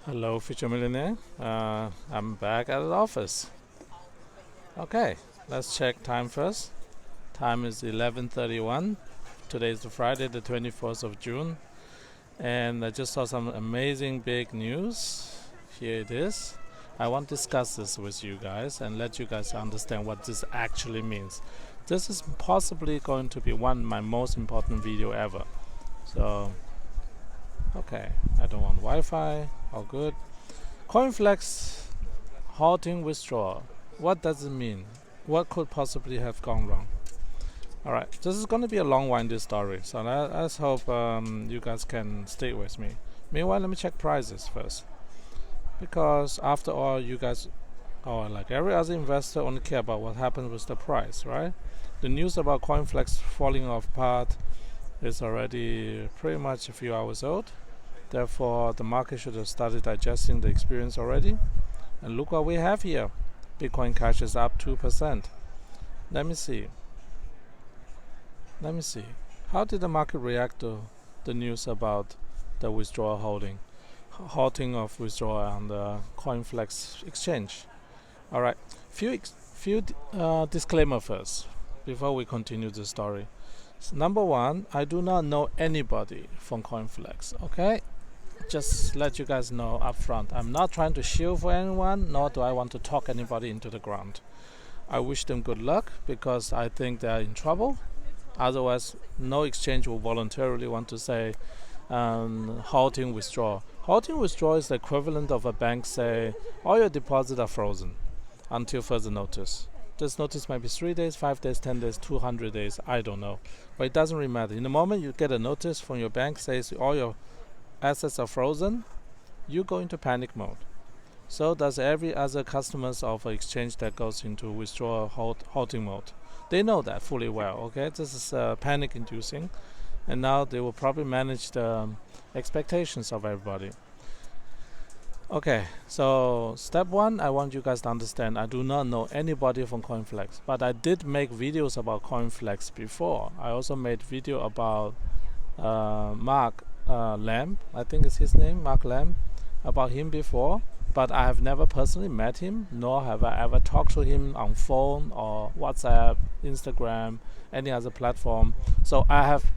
Hello, future millionaire. I'm back at the office. Okay, let's check time first. Time is 11:31. Today is the Friday, the 24th of June, and I just saw some amazing big news. Here it is. I want to discuss this with you guys and let you guys understand what this actually means. This is possibly going to be one of my most important video ever. So, okay, I don't want Wi-Fi. All good. CoinFlex halting withdrawal. What does it mean? What could possibly have gone wrong? Alright, this is going to be a long winded story, so let's hope you guys can stay with me. Meanwhile, let me check prices first. Because after all, you guys, or like every other investor, only care about what happens with the price, right? The news about CoinFlex falling apart is already pretty much a few hours old. Therefore, the market should have started digesting the experience already. And look what we have here. Bitcoin Cash is up 2%. Let me see. How did the market react to the news about the withdrawal halting of withdrawal on the CoinFlex exchange? Alright, few disclaimer first before we continue the story. So number one, I do not know anybody from CoinFlex, okay? Just let you guys know up front. I'm not trying to shield for anyone, nor do I want to talk anybody into the ground. I wish them good luck because I think they are in trouble. Otherwise, no exchange will voluntarily want to say halting withdrawal. Halting withdrawal is the equivalent of a bank say all your deposits are frozen until further notice. This notice might be 3 days, 5 days, 10 days, 200 days, I don't know. But it doesn't really matter. In the moment you get a notice from your bank says all your assets are frozen, you go into panic mode. So does every other customers of an exchange that goes into withdrawal halting mode. They know that fully well, okay? This is panic inducing, and now they will probably manage the expectations of everybody. Okay, so step one, I want you guys to understand I do not know anybody from CoinFlex, but I did make videos about CoinFlex before. I also made video about Mark Lamb, I think is his name, Mark Lamb, about him before, but I have never personally met him, nor have I ever talked to him on phone or WhatsApp, Instagram, any other platform. So I have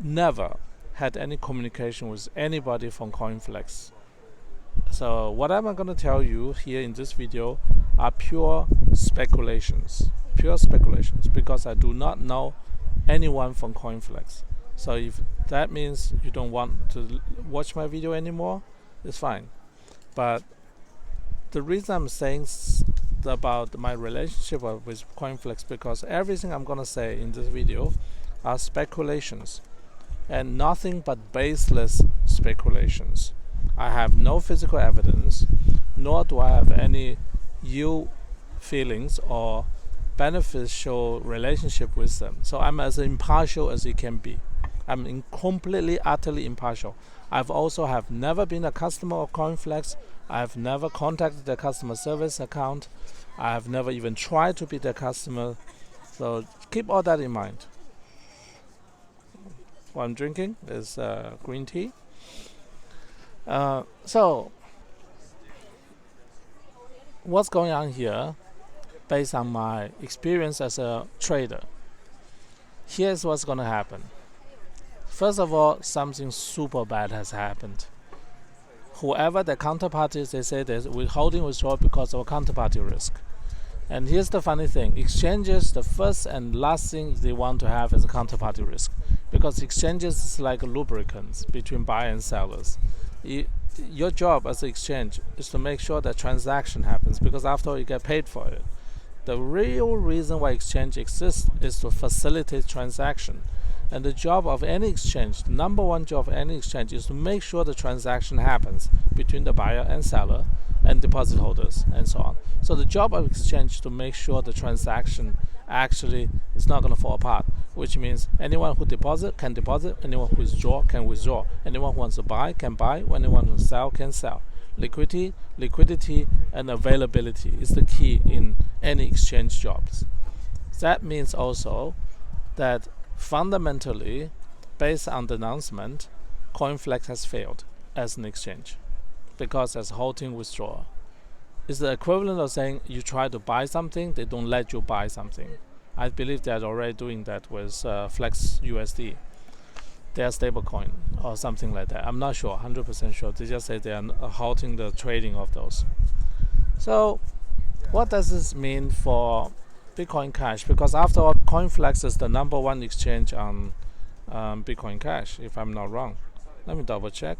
never had any communication with anybody from CoinFlex. So what I'm going to tell you here in this video are pure speculations, because I do not know anyone from CoinFlex. So if that means you don't want to watch my video anymore, it's fine. But the reason I'm saying about my relationship with CoinFlex, because everything I'm going to say in this video are speculations and nothing but baseless speculations. I have no physical evidence, nor do I have any ill feelings or beneficial relationship with them. So I'm as impartial as it can be. I'm completely, utterly impartial. I've also have never been a customer of CoinFlex. I have never contacted their customer service account. I have never even tried to be their customer. So keep all that in mind. What I'm drinking is green tea. So what's going on here, based on my experience as a trader, here's what's going to happen. First of all, something super bad has happened. Whoever the counterparties, they say they're withholding withdrawal because of a counterparty risk. And here's the funny thing. Exchanges, the first and last thing they want to have is a counterparty risk. Because exchanges is like lubricants between buyers and sellers. Your job as an exchange is to make sure that transaction happens, because after all you get paid for it. The real reason why exchange exists is to facilitate transaction. And the job of any exchange, the number one job of any exchange, is to make sure the transaction happens between the buyer and seller and deposit holders and so on. So the job of exchange is to make sure the transaction actually is not going to fall apart, which means anyone who deposit can deposit, anyone who withdraw can withdraw, anyone who wants to buy can buy, anyone who wants to sell can sell. Liquidity and availability is the key in any exchange jobs. That means also that fundamentally, based on the announcement, CoinFlex has failed as an exchange. because there's halting withdrawal. It's the equivalent of saying you try to buy something, they don't let you buy something. I believe they're already doing that with Flex USD, their stablecoin or something like that. I'm not sure, 100% sure. They just say they are halting the trading of those. So what does this mean for Bitcoin Cash? Because after all, CoinFlex is the #1 exchange on Bitcoin Cash, if I'm not wrong. Let me double check.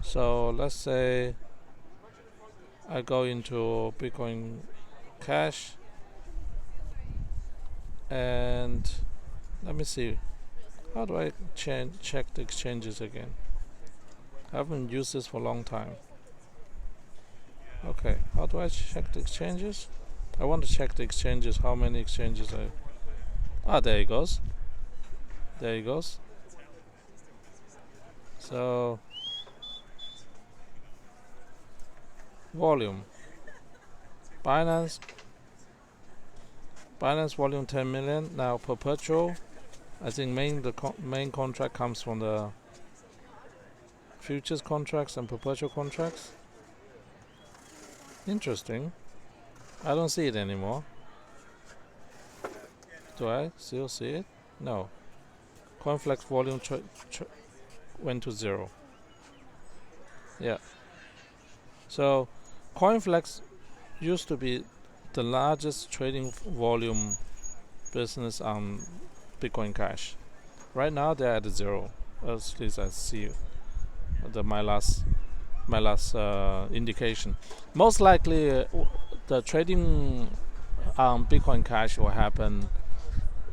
So let's say I go into Bitcoin Cash and let me see. How do I check the exchanges again? I haven't used this for a long time. Okay, how do I check the exchanges? I want to check the exchanges, how many exchanges there it goes. So volume, Binance volume 10 million. Now perpetual, I think main contract comes from the futures contracts and perpetual contracts. Interesting. I don't see it anymore. Do I still see it? No. CoinFlex volume went to 0. Yeah. So CoinFlex used to be the largest trading volume business on Bitcoin Cash. Right now they're at 0. At least I see my last indication. Most likely the trading on Bitcoin Cash will happen,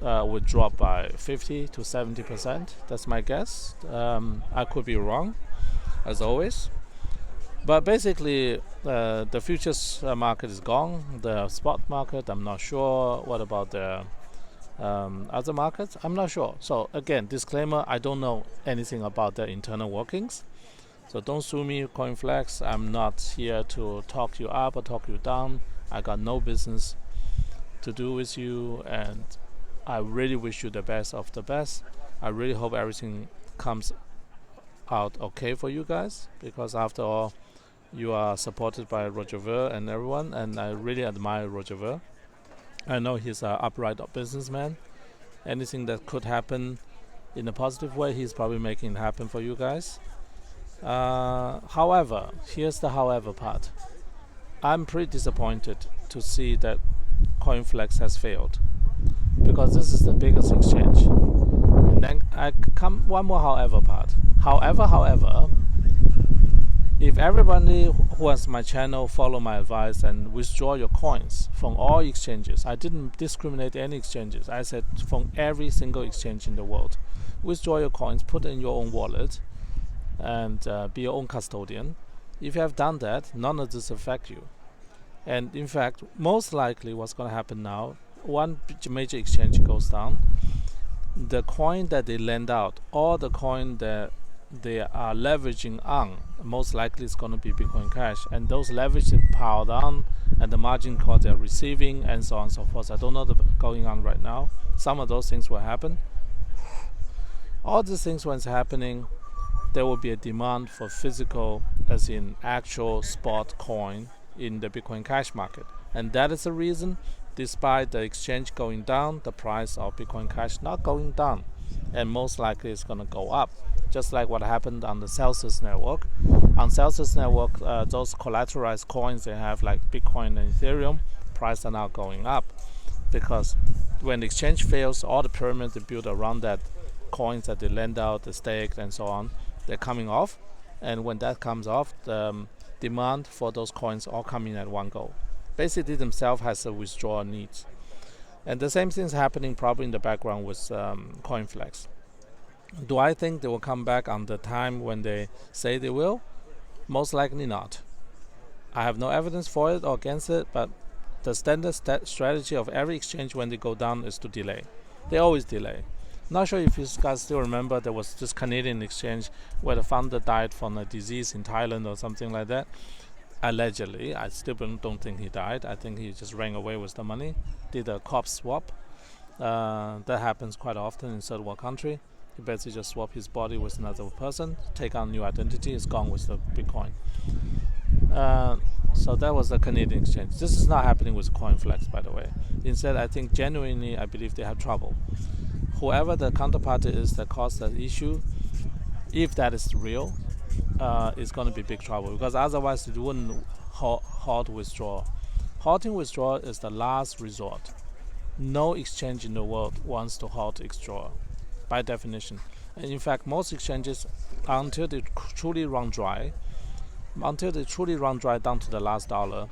would drop by 50 to 70%. That's my guess. I could be wrong, as always. But basically, the futures market is gone. The spot market, I'm not sure. What about the other markets? I'm not sure. So again, disclaimer, I don't know anything about the internal workings. So don't sue me, CoinFlex. I'm not here to talk you up or talk you down. I got no business to do with you, and I really wish you the best of the best. I really hope everything comes out okay for you guys, because after all, you are supported by Roger Ver and everyone, and I really admire Roger Ver. I know he's an upright businessman. Anything that could happen in a positive way, he's probably making it happen for you guys. However, here's the however part. I'm pretty disappointed to see that CoinFlex has failed, because this is the biggest exchange. And then I come one more however part. However, if everybody who has my channel follow my advice and withdraw your coins from all exchanges, I didn't discriminate any exchanges. I said from every single exchange in the world, withdraw your coins, put it in your own wallet, and be your own custodian. If you have done that, none of this affect you. And in fact, most likely what's going to happen now, one major exchange goes down, the coin that they lend out, or the coin that they are leveraging on, most likely it's going to be Bitcoin Cash, and those leverages piled on, and the margin call they're receiving, and so on and so forth. I don't know what's going on right now. Some of those things will happen. All these things, when it's happening, there will be a demand for physical, as in actual spot coin in the Bitcoin Cash market, and that is the reason, despite the exchange going down, the price of Bitcoin Cash not going down, and most likely it's going to go up, just like what happened on the Celsius network. On Celsius network, those collateralized coins they have, like Bitcoin and Ethereum, price are now going up, because when the exchange fails, all the pyramids they build around that coins that they lend out, the stake, and so on, they're coming off, and when that comes off, the demand for those coins all coming at one go. Basically, themselves has a withdrawal needs, and the same thing is happening probably in the background with CoinFlex. Do I think they will come back on the time when they say they will? Most likely not. I have no evidence for it or against it, but the standard strategy of every exchange when they go down is to delay. They always delay. Not sure if you guys still remember, there was this Canadian exchange where the founder died from a disease in Thailand or something like that. Allegedly, I still don't think he died. I think he just ran away with the money, did a corpse swap. That happens quite often in third world country. He basically just swap his body with another person, take on new identity, is gone with the Bitcoin. So that was the Canadian exchange. This is not happening with CoinFlex, by the way. Instead, I think genuinely, I believe they have trouble. Whoever the counterparty is that caused that issue, if that is real, it's going to be big trouble, because otherwise it wouldn't halt withdrawal. Halting withdrawal is the last resort. No exchange in the world wants to halt withdrawal, by definition. And in fact, most exchanges, until they truly run dry down to the last dollar,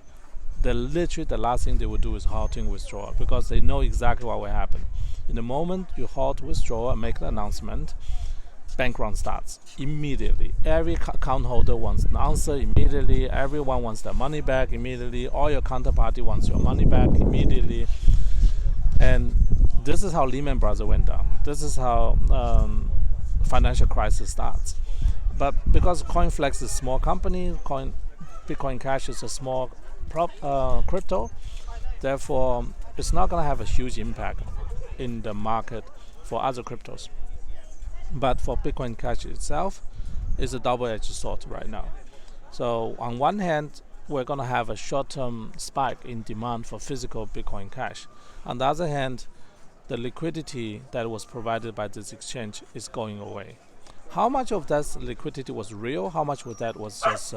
literally the last thing they will do is halting withdrawal, because they know exactly what will happen. In the moment you halt withdrawal and make the announcement, bank run starts immediately. Every account holder wants an answer immediately. Everyone wants their money back immediately. All your counterparty wants your money back immediately. And this is how Lehman Brothers went down. This is how financial crisis starts. But because CoinFlex is a small company, Bitcoin Cash is a small crypto, therefore it's not going to have a huge impact in the market for other cryptos. But for Bitcoin Cash itself, it's a double-edged sword right now. So on one hand, we're going to have a short-term spike in demand for physical Bitcoin Cash. On the other hand, the liquidity that was provided by this exchange is going away. How much of that liquidity was real? How much of that was just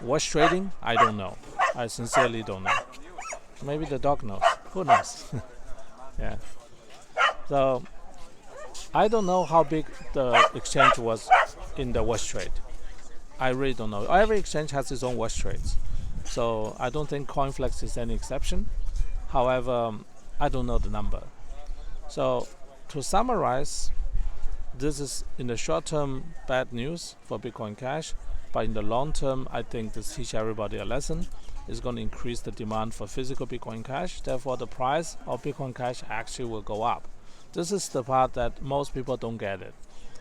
wash trading? I don't know. I sincerely don't know. Maybe the dog knows. Who knows? Yeah. So I don't know how big the exchange was in the wash trade. I really don't know. Every exchange has its own wash trades. So I don't think CoinFlex is any exception. However, I don't know the number. So to summarize, this is in the short term bad news for Bitcoin Cash, but in the long term, I think this teach everybody a lesson. It's going to increase the demand for physical Bitcoin Cash. Therefore, the price of Bitcoin Cash actually will go up. This is the part that most people don't get it.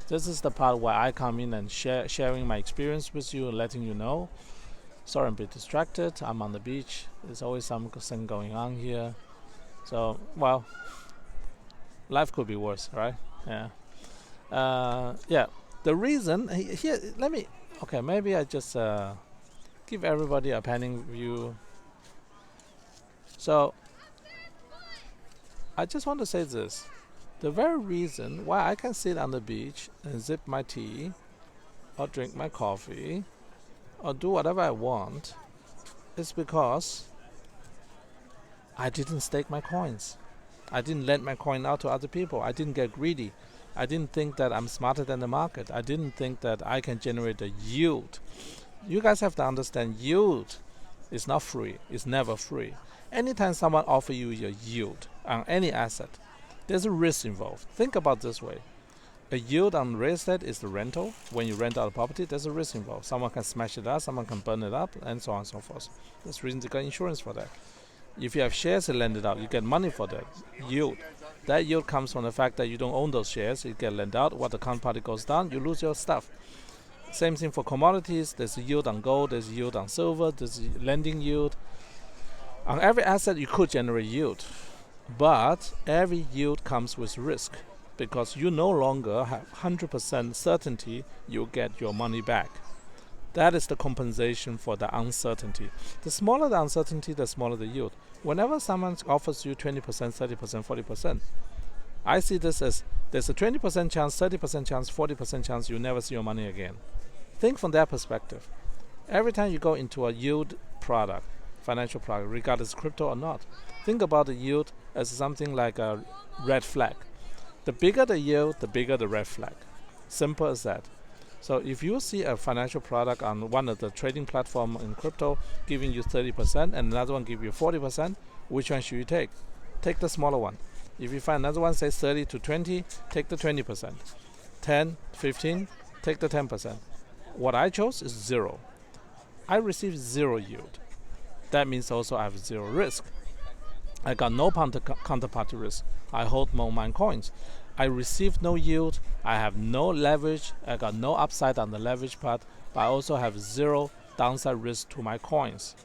This is the part where I come in and sharing my experience with you, letting you know. Sorry, I'm a bit distracted. I'm on the beach. There's always something going on here. So, well, life could be worse, right? Yeah. The reason here, maybe I just give everybody a panning view. So I just want to say this: the very reason why I can sit on the beach and sip my tea or drink my coffee or do whatever I want is because I didn't stake my coins. I didn't lend my coin out to other people. I didn't get greedy. I didn't think that I'm smarter than the market. I didn't think that I can generate a yield. You guys have to understand, yield is not free. It's never free. Anytime someone offers you a yield on any asset, there's a risk involved. Think about it this way. A yield on real estate is the rental. When you rent out a property, there's a risk involved. Someone can smash it up, someone can burn it up, and so on and so forth. There's reason to get insurance for that. If you have shares and lend it out, you get money for that yield. That yield comes from the fact that you don't own those shares. You get lent out. What the counterparty goes down, you lose your stuff. Same thing for commodities. There's a yield on gold. There's a yield on silver. There's a lending yield. On every asset, you could generate yield. But every yield comes with risk, because you no longer have 100% certainty you'll get your money back. That is the compensation for the uncertainty. The smaller the uncertainty, the smaller the yield. Whenever someone offers you 20%, 30%, 40%, I see this as there's a 20% chance, 30% chance, 40% chance you'll never see your money again. Think from that perspective. Every time you go into a yield product, financial product, regardless crypto or not, think about the yield as something like a red flag. The bigger the yield, the bigger the red flag. Simple as that. So if you see a financial product on one of the trading platforms in crypto giving you 30% and another one give you 40%, which one should you take? Take the smaller one. If you find another one says 30 to 20, take the 20%. 10, 15, take the 10%. What I chose is 0. I received 0 yield. That means also I have 0 risk. I got no counterparty risk. I hold my coins. I received no yield. I have no leverage. I got no upside on the leverage part, but I also have 0 downside risk to my coins.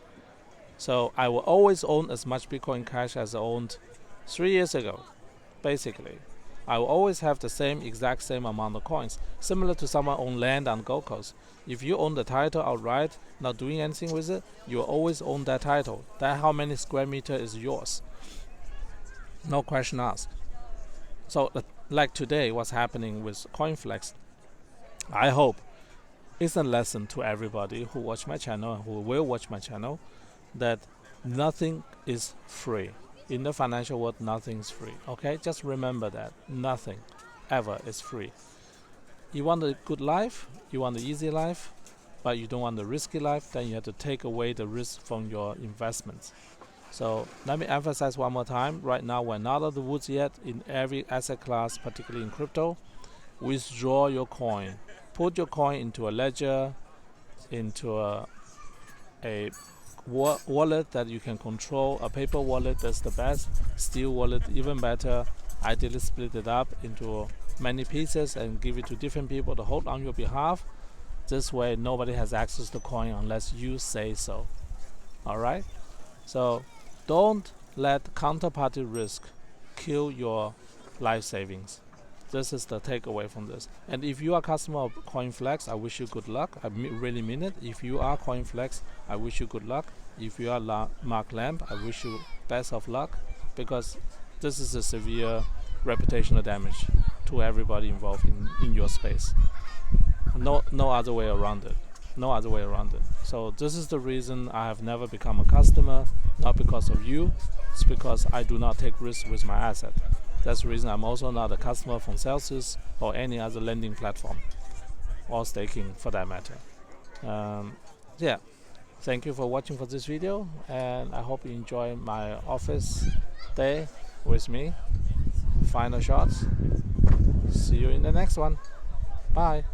So I will always own as much Bitcoin Cash as I owned 3 years ago, basically. I will always have the exact same amount of coins, similar to someone own land on Gold Coast. If you own the title outright, not doing anything with it, you will always own that title. That how many square meter is yours. No question asked. So like today, what's happening with CoinFlex, I hope it's a lesson to everybody who watch my channel and who will watch my channel that nothing is free. In the financial world, nothing is free. Okay, just remember that nothing ever is free. You want a good life, you want the easy life, but you don't want the risky life, then you have to take away the risk from your investments. So let me emphasize one more time. Right now, we're not out of the woods yet in every asset class, particularly in crypto. Withdraw your coin. Put your coin into a ledger, into a wallet that you can control. A paper wallet, that's the best. Steel wallet, even better. Ideally split it up into many pieces and give it to different people to hold on your behalf. This way nobody has access to coin unless you say so. Alright? So don't let counterparty risk kill your life savings. This is the takeaway from this. And if you are a customer of CoinFlex, I wish you good luck. I really mean it. If you are CoinFlex, I wish you good luck. If you are Mark Lamb, I wish you best of luck, because this is a severe reputational damage to everybody involved in your space. No other way around it. No other way around it. So this is the reason I have never become a customer, not because of you. It's because I do not take risks with my asset. That's the reason I'm also not a customer from Celsius or any other lending platform, or staking for that matter. Yeah, thank you for watching for this video, and I hope you enjoy my office day with me. Final shots. See you in the next one. Bye.